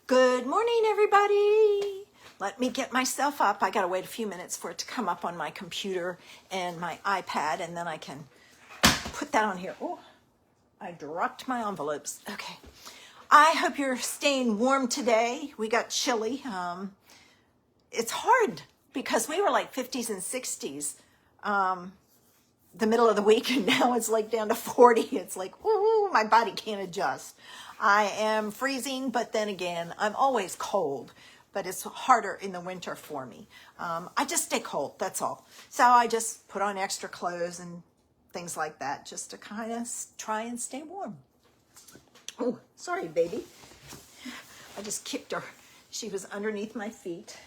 Good morning, everybody. Let me get myself up. I gotta wait a few minutes for it to come up on my computer and my iPad, and then I can put that on here. Oh, I dropped my envelopes. Okay. I hope you're staying warm today. We got chilly. It's hard because we were like 50s and 60s the middle of the week, and now it's like down to 40. It's like, ooh, my body can't adjust. I am freezing, but then again, I'm always cold, but it's harder in the winter for me. I just stay cold, that's all. So I just put on extra clothes and things like that just to kind of try and stay warm. Oh, sorry, baby. I just kicked her. She was underneath my feet.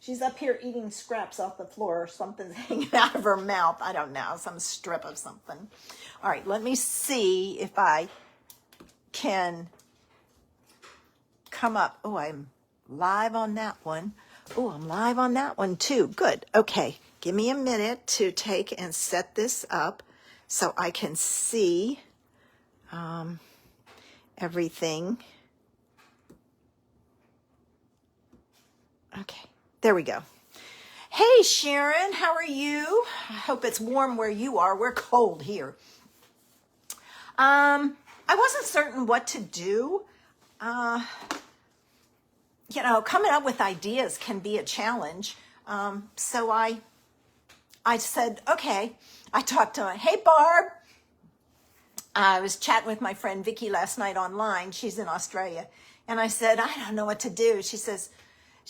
She's up here eating scraps off the floor. Something's hanging out of her mouth. I don't know, some strip of something. All right, let me see if I can come up. Oh, I'm live on that one. Oh, I'm live on that one too. Good. Okay, give me a minute to take and set this up so I can see everything. Okay. There we go. Hey, Sharon, how are you? I hope it's warm where you are. We're cold here. I wasn't certain what to do. Coming up with ideas can be a challenge. So I said, okay. I talked to her. Hey, Barb. I was chatting with my friend Vicky last night online. She's in Australia. And I said, I don't know what to do. She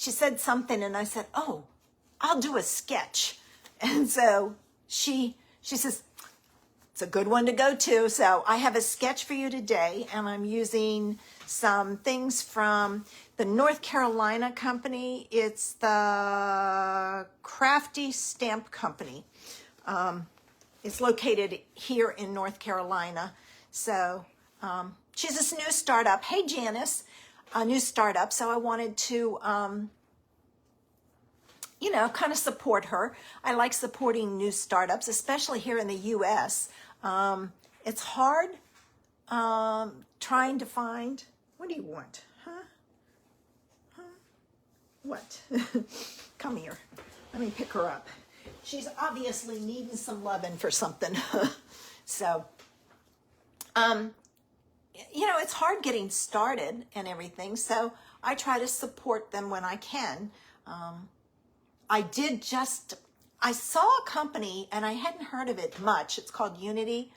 said something, and I said, oh, I'll do a sketch. And so she says, it's a good one to go to. So I have a sketch for you today, and I'm using some things from the North Carolina company. It's the Crafty Stamp Company. It's located here in North Carolina. So she's a new startup. Hey, Janice. A new startup, so I wanted to, kind of support her. I like supporting new startups, especially here in the U.S. It's hard trying to find, what do you want? Huh? What? Come here. Let me pick her up. She's obviously needing some loving for something. So, it's hard getting started and everything, so I try to support them when I can. I saw a company, and I hadn't heard of it much. It's called Unity.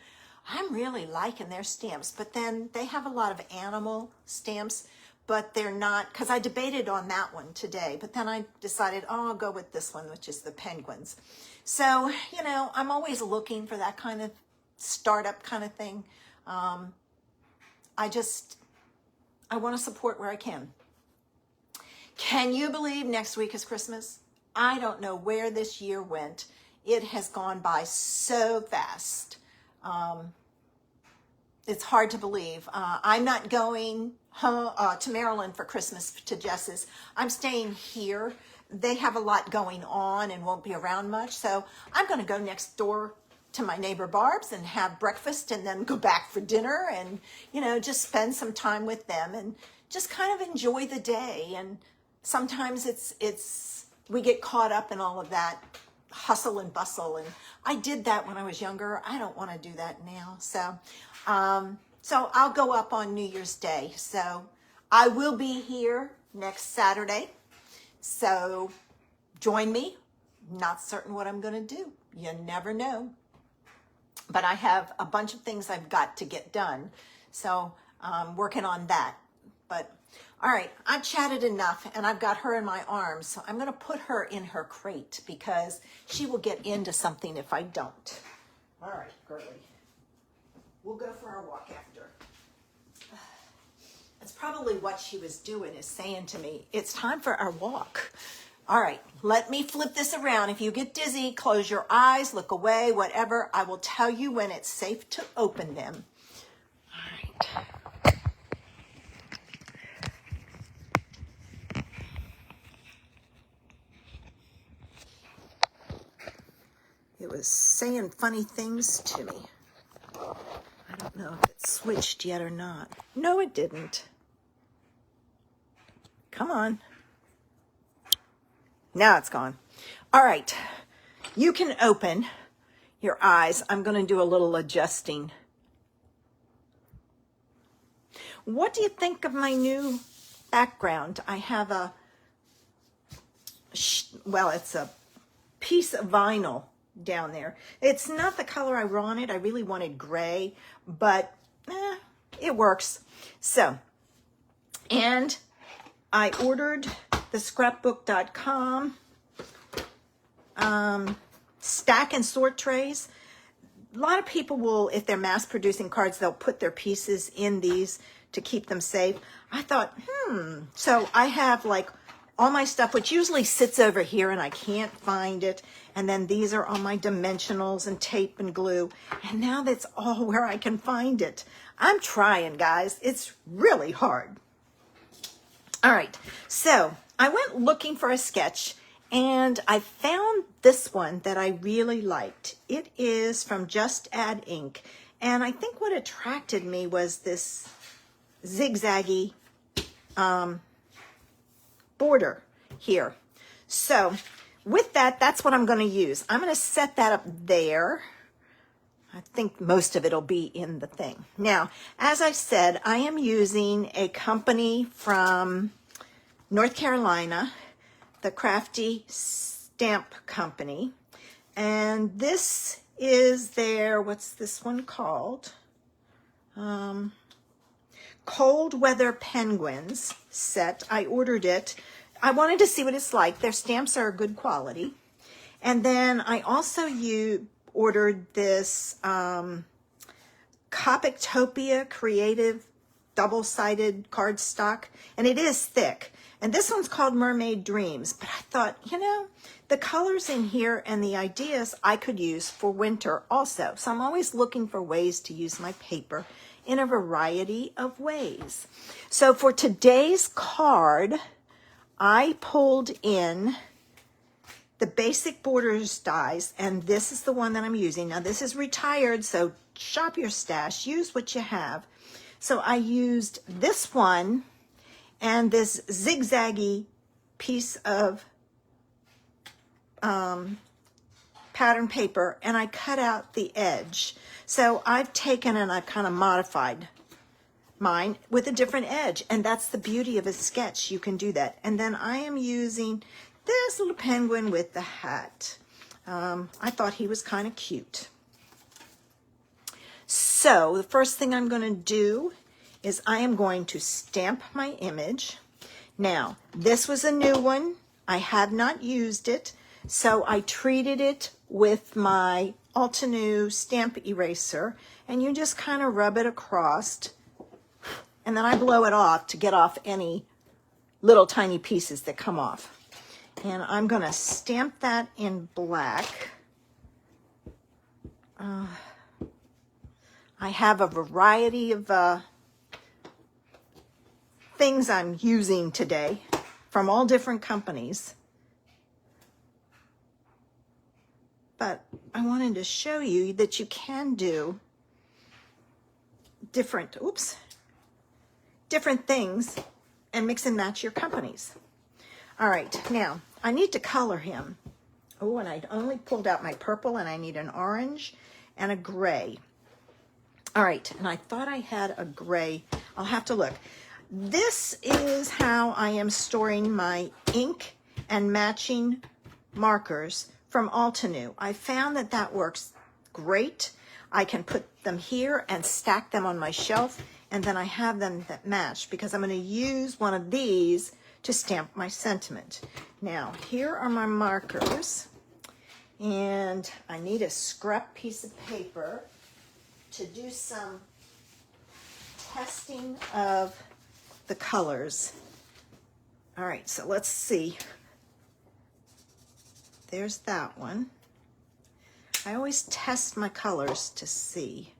I'm really liking their stamps, but then they have a lot of animal stamps, but they're not, because I debated on that one today, but then I decided, I'll go with this one, which is the penguins. So, I'm always looking for that kind of startup kind of thing. I want to support where I can. Can you believe next week is Christmas? I don't know where this year went. It has gone by so fast. It's hard to believe. I'm not going to Maryland for Christmas to Jess's. I'm staying here. They have a lot going on and won't be around much. So I'm going to go next door to my neighbor Barb's and have breakfast and then go back for dinner and, just spend some time with them and just kind of enjoy the day. And sometimes we get caught up in all of that hustle and bustle. And I did that when I was younger. I don't want to do that now. So I'll go up on New Year's Day. So I will be here next Saturday. So join me. Not certain what I'm going to do. You never know. But I have a bunch of things I've got to get done. So I'm working on that. But all right, I've chatted enough, and I've got her in my arms. So I'm going to put her in her crate because she will get into something if I don't. All right, girly. We'll go for our walk after. That's probably what she was doing, is saying to me, it's time for our walk. All right, let me flip this around. If you get dizzy, close your eyes, look away, whatever. I will tell you when it's safe to open them. All right. It was saying funny things to me. I don't know if it switched yet or not. No, it didn't. Come on. Now it's gone. All right. You can open your eyes. I'm going to do a little adjusting. What do you think of my new background? I have it's a piece of vinyl down there. It's not the color I wanted. I really wanted gray, but it works. So, and I ordered the scrapbook.com stack and sort trays. A lot of people will, if they're mass producing cards, they'll put their pieces in these to keep them safe. I thought, so I have like all my stuff, which usually sits over here and I can't find it. And then these are all my dimensionals and tape and glue. And now that's all where I can find it. I'm trying, guys. It's really hard. All right. So I went looking for a sketch and I found this one that I really liked. It is from Just Add Ink. And I think what attracted me was this zigzaggy border here. So with that, that's what I'm going to use. I'm going to set that up there. I think most of it will be in the thing. Now, as I said, I am using a company from North Carolina, the Crafty Stamp Company. And this is their, what's this one called? Cold Weather Penguins set. I ordered it. I wanted to see what it's like. Their stamps are good quality. And then I also ordered this Copictopia Creative double-sided cardstock, and it is thick. And this one's called Mermaid Dreams. But I thought, the colors in here and the ideas I could use for winter also. So I'm always looking for ways to use my paper in a variety of ways. So for today's card, I pulled in the Basic Borders dies, and this is the one that I'm using. Now this is retired, so shop your stash, use what you have. So I used this one and this zigzaggy piece of pattern paper, and I cut out the edge. So I've taken and I've kind of modified mine with a different edge, and that's the beauty of a sketch. You can do that. And then I am using this little penguin with the hat. I thought he was kind of cute. So the first thing I'm going to do is I am going to stamp my image. Now, this was a new one. I have not used it, so I treated it with my Altenew stamp eraser, and you just kind of rub it across, and then I blow it off to get off any little tiny pieces that come off. And I'm going to stamp that in black. I have a variety of things I'm using today from all different companies. But I wanted to show you that you can do different things and mix and match your companies. All right, now I need to color him. Oh, and I only pulled out my purple, and I need an orange and a gray. All right, and I thought I had a gray. I'll have to look. This is how I am storing my ink and matching markers from Altenew. I found that that works great. I can put them here and stack them on my shelf, and then I have them that match because I'm going to use one of these to stamp my sentiment. Now, here are my markers, and I need a scrap piece of paper to do some testing of the colors. All right, so let's see. There's that one. I always test my colors to see.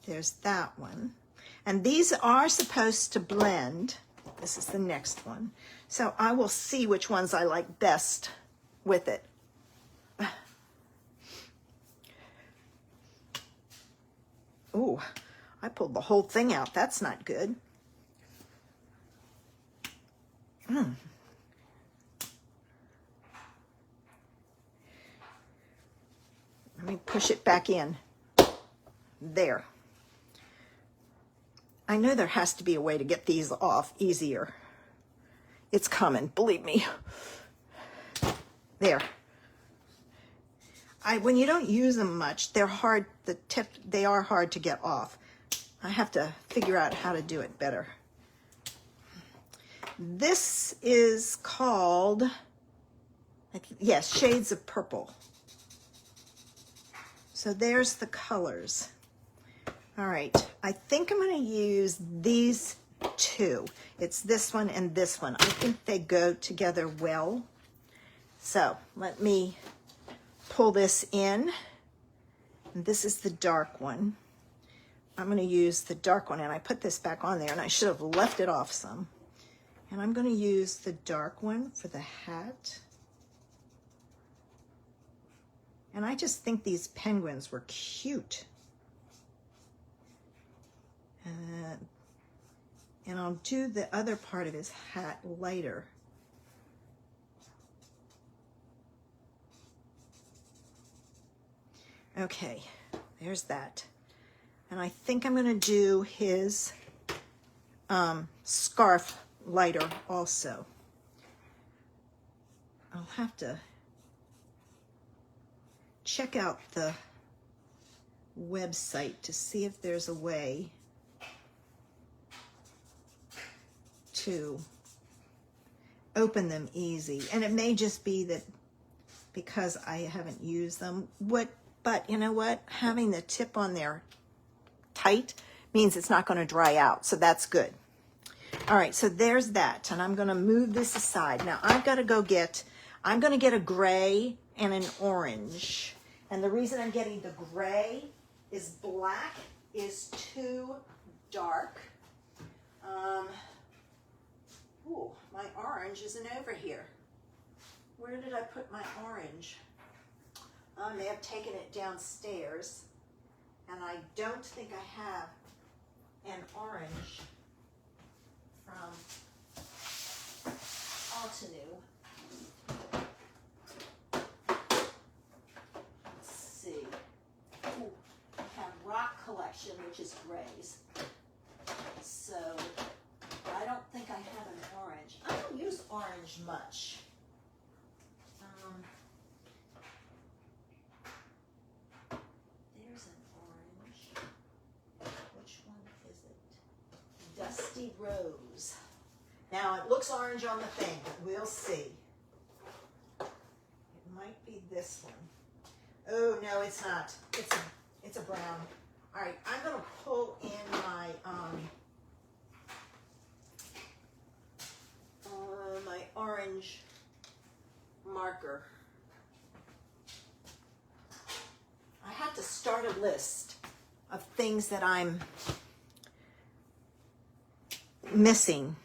There's that one. And these are supposed to blend. This is the next one. So I will see which ones I like best with it. Ooh, I pulled the whole thing out. That's not good. Let me push it back in. There. I know there has to be a way to get these off easier. It's coming, believe me. There. When you don't use them much, they're hard, they are hard to get off. I have to figure out how to do it better. This is called, yes, Shades of Purple. So there's the colors. All right, I think I'm going to use these two. It's this one and this one. I think they go together well. So let me pull this in. And this is the dark one. I'm going to use the dark one, and I put this back on there, and I should have left it off some. And I'm going to use the dark one for the hat. And I just think these penguins were cute. And I'll do the other part of his hat lighter. Okay, there's that. And I think I'm going to do his scarf lighter also. I'll have to check out the website to see if there's a way to open them easy. And it may just be that because I haven't used them, but you know what? Having the tip on there tight means it's not going to dry out, so that's good. All right, so there's that, and I'm going to move this aside. Now I'm going to get a gray and an orange, and the reason I'm getting the gray is black is too dark. Ooh, my orange isn't over here. Where did I put my orange? I may have taken it downstairs, and I don't think I have an orange from Altenew. Let's see. Ooh, I have Rock Collection, which is grays. So I don't think I have an orange. I don't use orange much. There's an orange. Which one is it? Dusty Rose. Now it looks orange on the thing, but we'll see. It might be this one. Oh no, it's not. It's a brown. All right, I'm gonna pull in my my orange marker. I have to start a list of things that I'm missing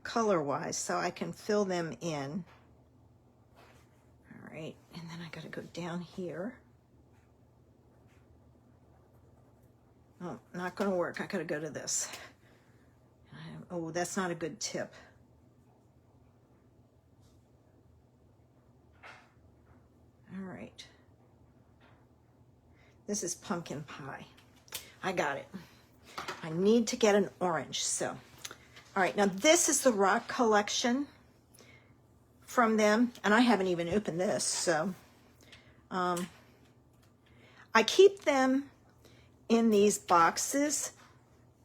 color-wise so I can fill them in. All right, and then I gotta go down here. Oh, not gonna work. I gotta go to this. Oh, that's not a good tip. All right. This is pumpkin pie. I got it. I need to get an orange, so. All right, now this is the Rock Collection from them, and I haven't even opened this, so. I keep them in these boxes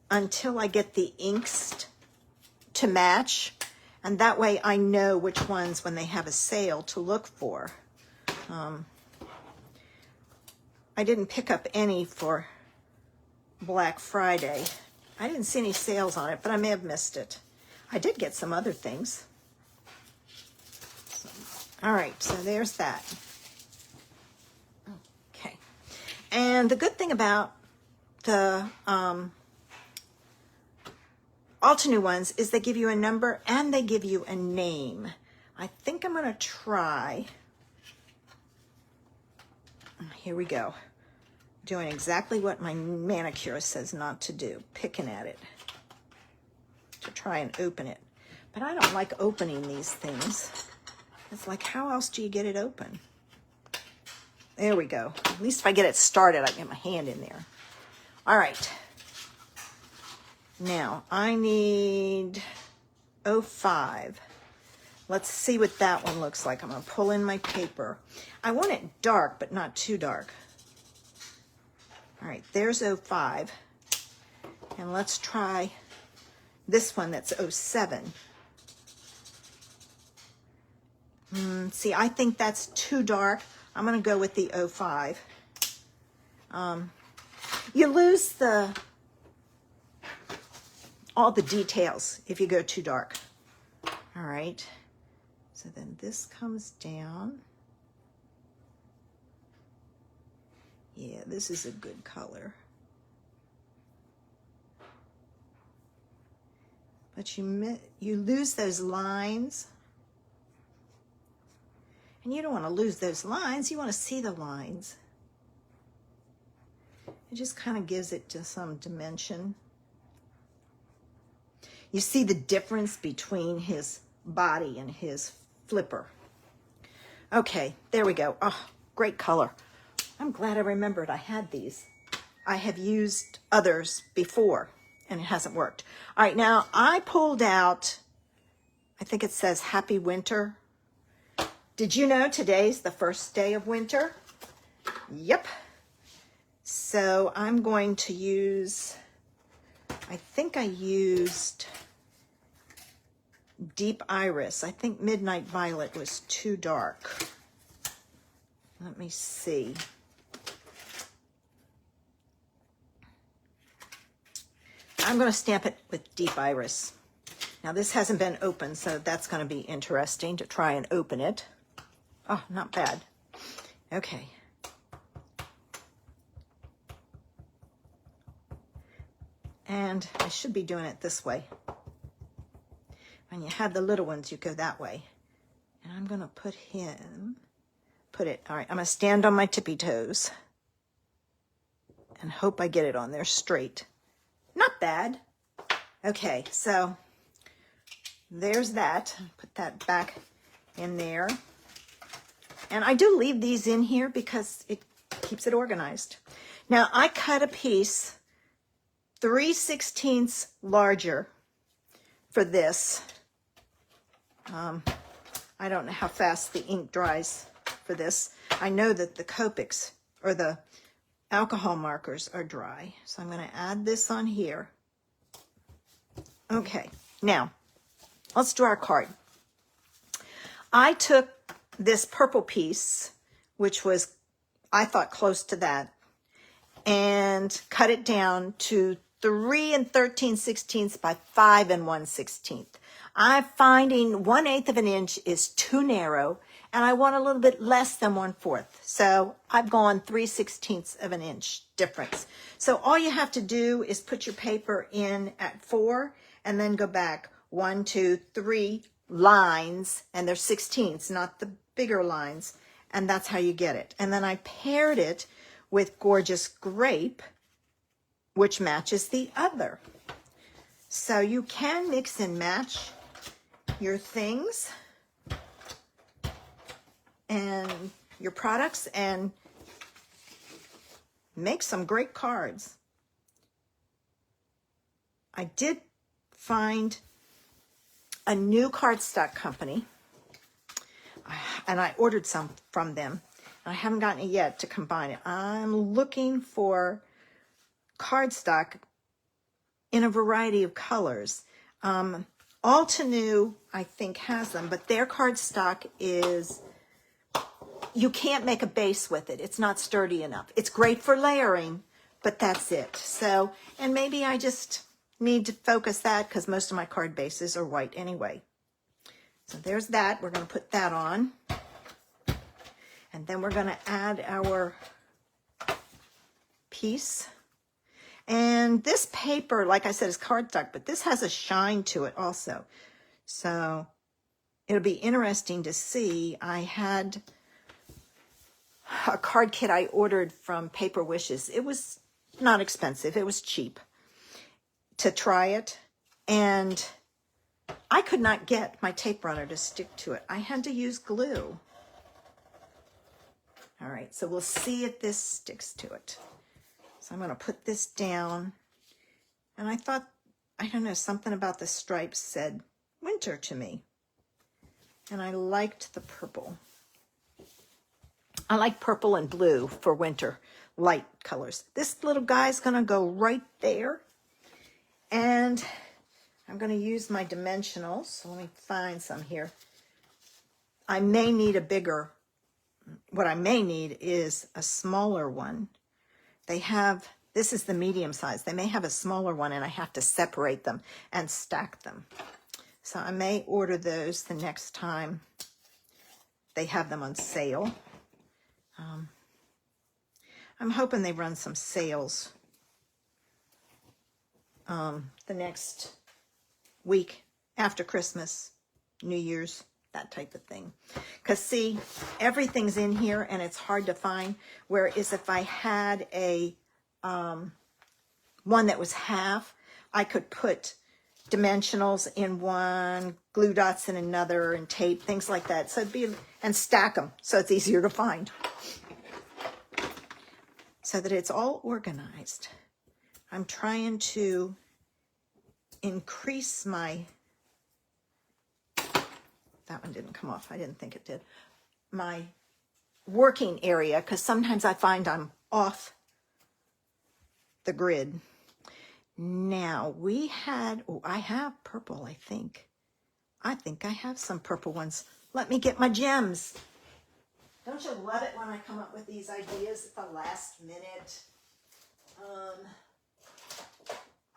until I get the inks to match, and that way I know which ones, when they have a sale, to look for. I didn't pick up any for Black Friday. I didn't see any sales on it, but I may have missed it. I did get some other things. All right, so there's that. Okay, and the good thing about the Altenew ones is they give you a number and they give you a name. I think I'm gonna try, here we go, doing exactly what my manicurist says not to do, picking at it to try and open it. But I don't like opening these things. It's like, how else do you get it open? There we go. At least if I get it started, I can get my hand in there. All right. Now, I need 05. Let's see what that one looks like. I'm going to pull in my paper. I want it dark, but not too dark. All right, there's 05. And let's try this one that's 07. See, I think that's too dark. I'm going to go with the 05. You lose all the details if you go too dark. All right. So then this comes down. Yeah, this is a good color. But you lose those lines. And you don't want to lose those lines. You want to see the lines. It just kind of gives it just some dimension. You see the difference between his body and his flipper. Okay, there we go. Oh, great color. I'm glad I remembered I had these. I have used others before and it hasn't worked. All right, now I pulled out, I think it says Happy Winter. Did you know today's the first day of winter? Yep. So I'm going to use, I think I used Deep Iris. I think Midnight Violet was too dark. Let me see. I'm going to stamp it with Deep Iris. Now this hasn't been opened, so that's going to be interesting to try and open it. Oh, not bad. Okay. And I should be doing it this way. When you have the little ones, you go that way. And I'm going to put it, all right, I'm going to stand on my tippy toes and hope I get it on there straight. Not bad. Okay, so there's that. Put that back in there. And I do leave these in here because it keeps it organized. Now, I cut a piece 3/16 larger for this. I don't know how fast the ink dries for this. I know that the Copics, or the alcohol markers, are dry. So I'm going to add this on here. Okay, now, let's do our card. I took this purple piece, which was, I thought, close to that, and cut it down to 3 13/16 by 5 1/16. I'm finding 1/8 of an inch is too narrow, and I want a little bit less than 1/4. So I've gone 3/16 of an inch difference. So all you have to do is put your paper in at 4 and then go back 1, 2, 3 lines, and they're 16ths, not the bigger lines, and that's how you get it. And then I paired it with Gorgeous Grape, which matches the other. So you can mix and match your things and your products and make some great cards. I did find a new cardstock company, and I ordered some from them. I haven't gotten it yet to combine it. I'm looking for cardstock in a variety of colors. Altenew, I think, has them, but their cardstock is, you can't make a base with it. It's not sturdy enough. It's great for layering, but that's it. So, and maybe I just need to focus that because most of my card bases are white anyway. So there's that. We're going to put that on. And then we're going to add our piece. And this paper, like I said, is cardstock, but this has a shine to it also. So it'll be interesting to see. I had a card kit I ordered from Paper Wishes. It was not expensive. It was cheap to try it. And I could not get my tape runner to stick to it. I had to use glue. All right, so we'll see if this sticks to it. So I'm going to put this down. And I thought, I don't know, something about the stripes said winter to me. And I liked the purple. I like purple and blue for winter, light colors. This little guy's going to go right there. And I'm going to use my dimensionals. So let me find some here. I may need a bigger, what I may need is a smaller one. They have, this is the medium size. They may have a smaller one and I have to separate them and stack them. So I may order those the next time they have them on sale. I'm hoping they run some sales the next week after Christmas, New Year's, that type of thing. Because see, everything's in here and it's hard to find. Whereas if I had a one that was half, I could put dimensionals in one, glue dots in another, and tape, things like that. So it'd be, and stack them so it's easier to find. So that it's all organized. I'm trying to increase my, that one didn't come off, I didn't think it did, my working area, because sometimes I find I'm off the grid. Now we had, oh, I have purple, I think. I have some purple ones. Let me get my gems. Don't you love it when I come up with these ideas at the last minute?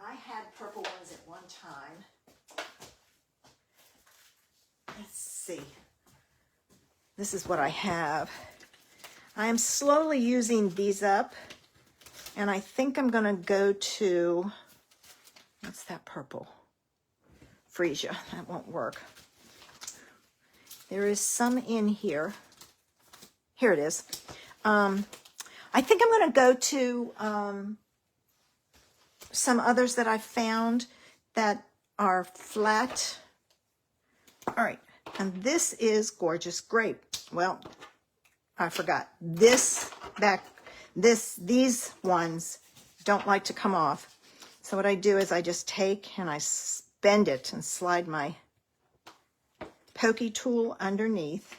I had purple ones at one time. Let's see. This is what I have. I am slowly using these up, and I think I'm going to go to, what's that purple? Freesia. That won't work. There is some in here. Here it is. I think I'm going to go to some others that I found that are flat. All right, and this is Gorgeous Grape. Well, I forgot. These ones don't like to come off. So what I do is I just take and I bend it and slide my pokey tool underneath.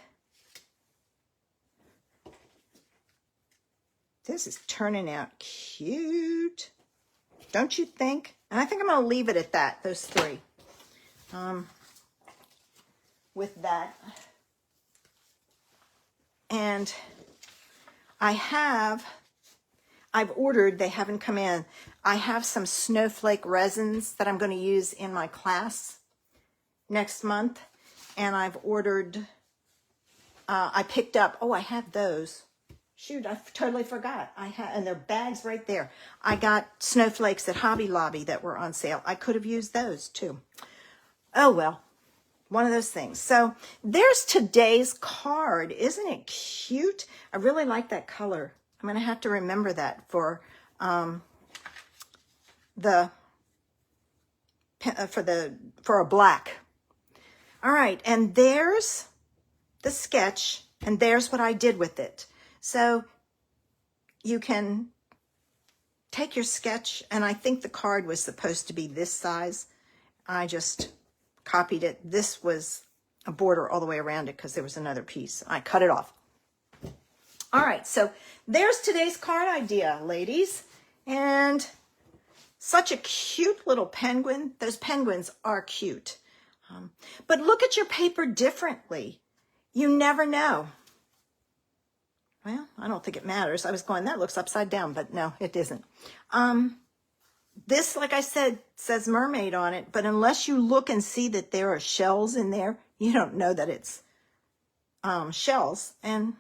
This is turning out cute, don't you think? And I think I'm going to leave it at that, those three. With that. And I've ordered, they haven't come in, I have some snowflake resins that I'm going to use in my class next month. And I've ordered, I picked up, oh, I have those. Shoot, I totally forgot. And they're bags right there. I got snowflakes at Hobby Lobby that were on sale. I could have used those too. Oh, well, one of those things. So there's today's card. Isn't it cute? I really like that color. I'm going to have to remember that for a black. All right, and there's the sketch, and there's what I did with it. So you can take your sketch, and I think the card was supposed to be this size. I just copied it. This was a border all the way around it because there was another piece. I cut it off. All right, so there's today's card idea, ladies. And such a cute little penguin. Those penguins are cute. But look at your paper differently. You never know. Well, I don't think it matters. I was going, that looks upside down, but no, it isn't. This, like I said, says mermaid on it, but unless you look and see that there are shells in there, you don't know that it's shells. And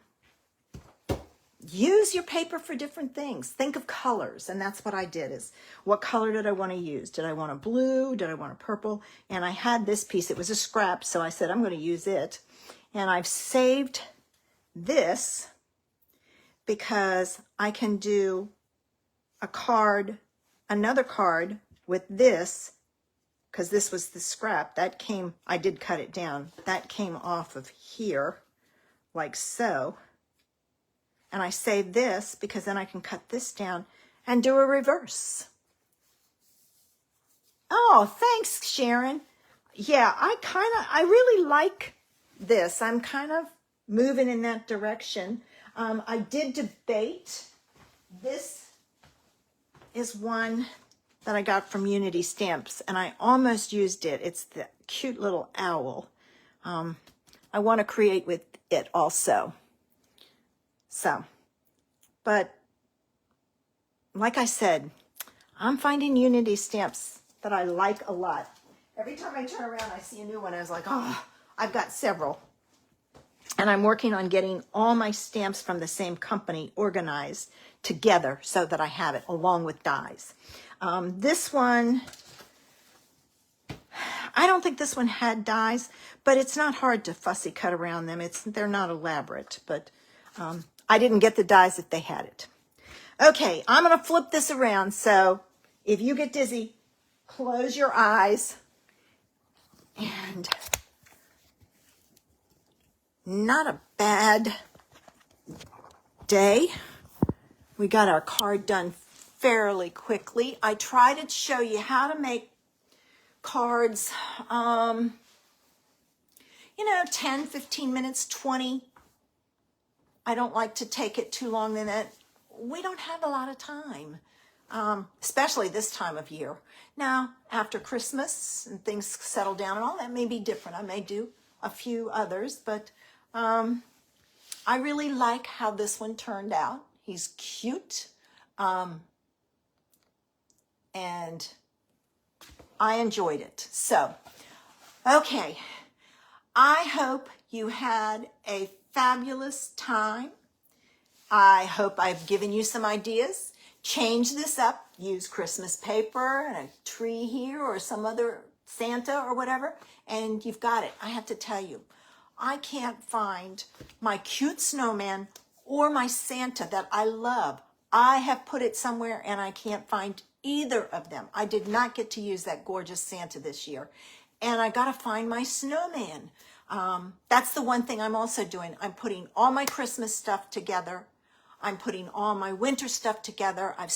use your paper for different things. Think of colors, and that's what I did. Is what color did I want to use? Did I want a blue? Did I want a purple? And I had this piece. It was a scrap, so I said I'm going to use it. And I've saved this because I can do a card, another card with this, because this was the scrap that came, I did cut it down, that came off of here like so. And I save this because then I can cut this down and do a reverse. Oh, thanks, Sharon. Yeah, I really like this. I'm kind of moving in that direction. I did debate. This is one that I got from Unity Stamps, and I almost used it. It's the cute little owl. I want to create with it also. So, but like I said, I'm finding Unity Stamps that I like a lot. Every time I turn around, I see a new one. I was like, oh, I've got several. And I'm working on getting all my stamps from the same company organized together so that I have it along with dies. This one, I don't think this one had dies, but it's not hard to fussy cut around them. They're not elaborate, but I didn't get the dies if they had it. Okay, I'm going to flip this around. So if you get dizzy, close your eyes. And not a bad day. We got our card done fairly quickly. I try to show you how to make cards, 10, 15 minutes, 20. I don't like to take it too long than that. We don't have a lot of time, especially this time of year. Now, after Christmas and things settle down and all, that may be different. I may do a few others, but I really like how this one turned out. He's cute, and I enjoyed it. So, okay, I hope you had a fabulous time. I hope I've given you some ideas. Change this up. Use Christmas paper and a tree here or some other Santa or whatever, and you've got it. I have to tell you, I can't find my cute snowman or my Santa that I love. I have put it somewhere and I can't find either of them. I did not get to use that gorgeous Santa this year. And I got to find my snowman. That's the one thing I'm also doing. I'm putting all my Christmas stuff together. I'm putting all my winter stuff together. I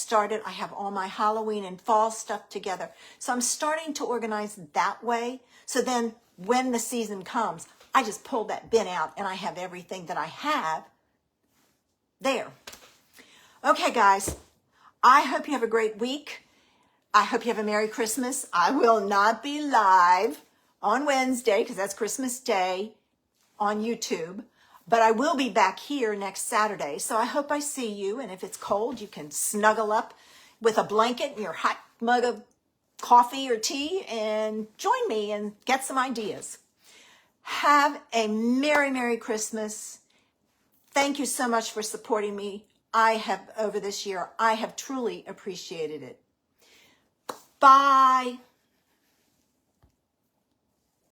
have all my Halloween and fall stuff together. So I'm starting to organize that way. So then when the season comes, I just pull that bin out and I have everything that I have there. Okay, guys, I hope you have a great week. I hope you have a Merry Christmas. I will not be live on Wednesday because that's Christmas Day on YouTube, but I will be back here next Saturday. So I hope I see you. And if it's cold, you can snuggle up with a blanket and your hot mug of coffee or tea and join me and get some ideas. Have a Merry, Merry Christmas. Thank you so much for supporting me. Over this year, I have truly appreciated it. Bye.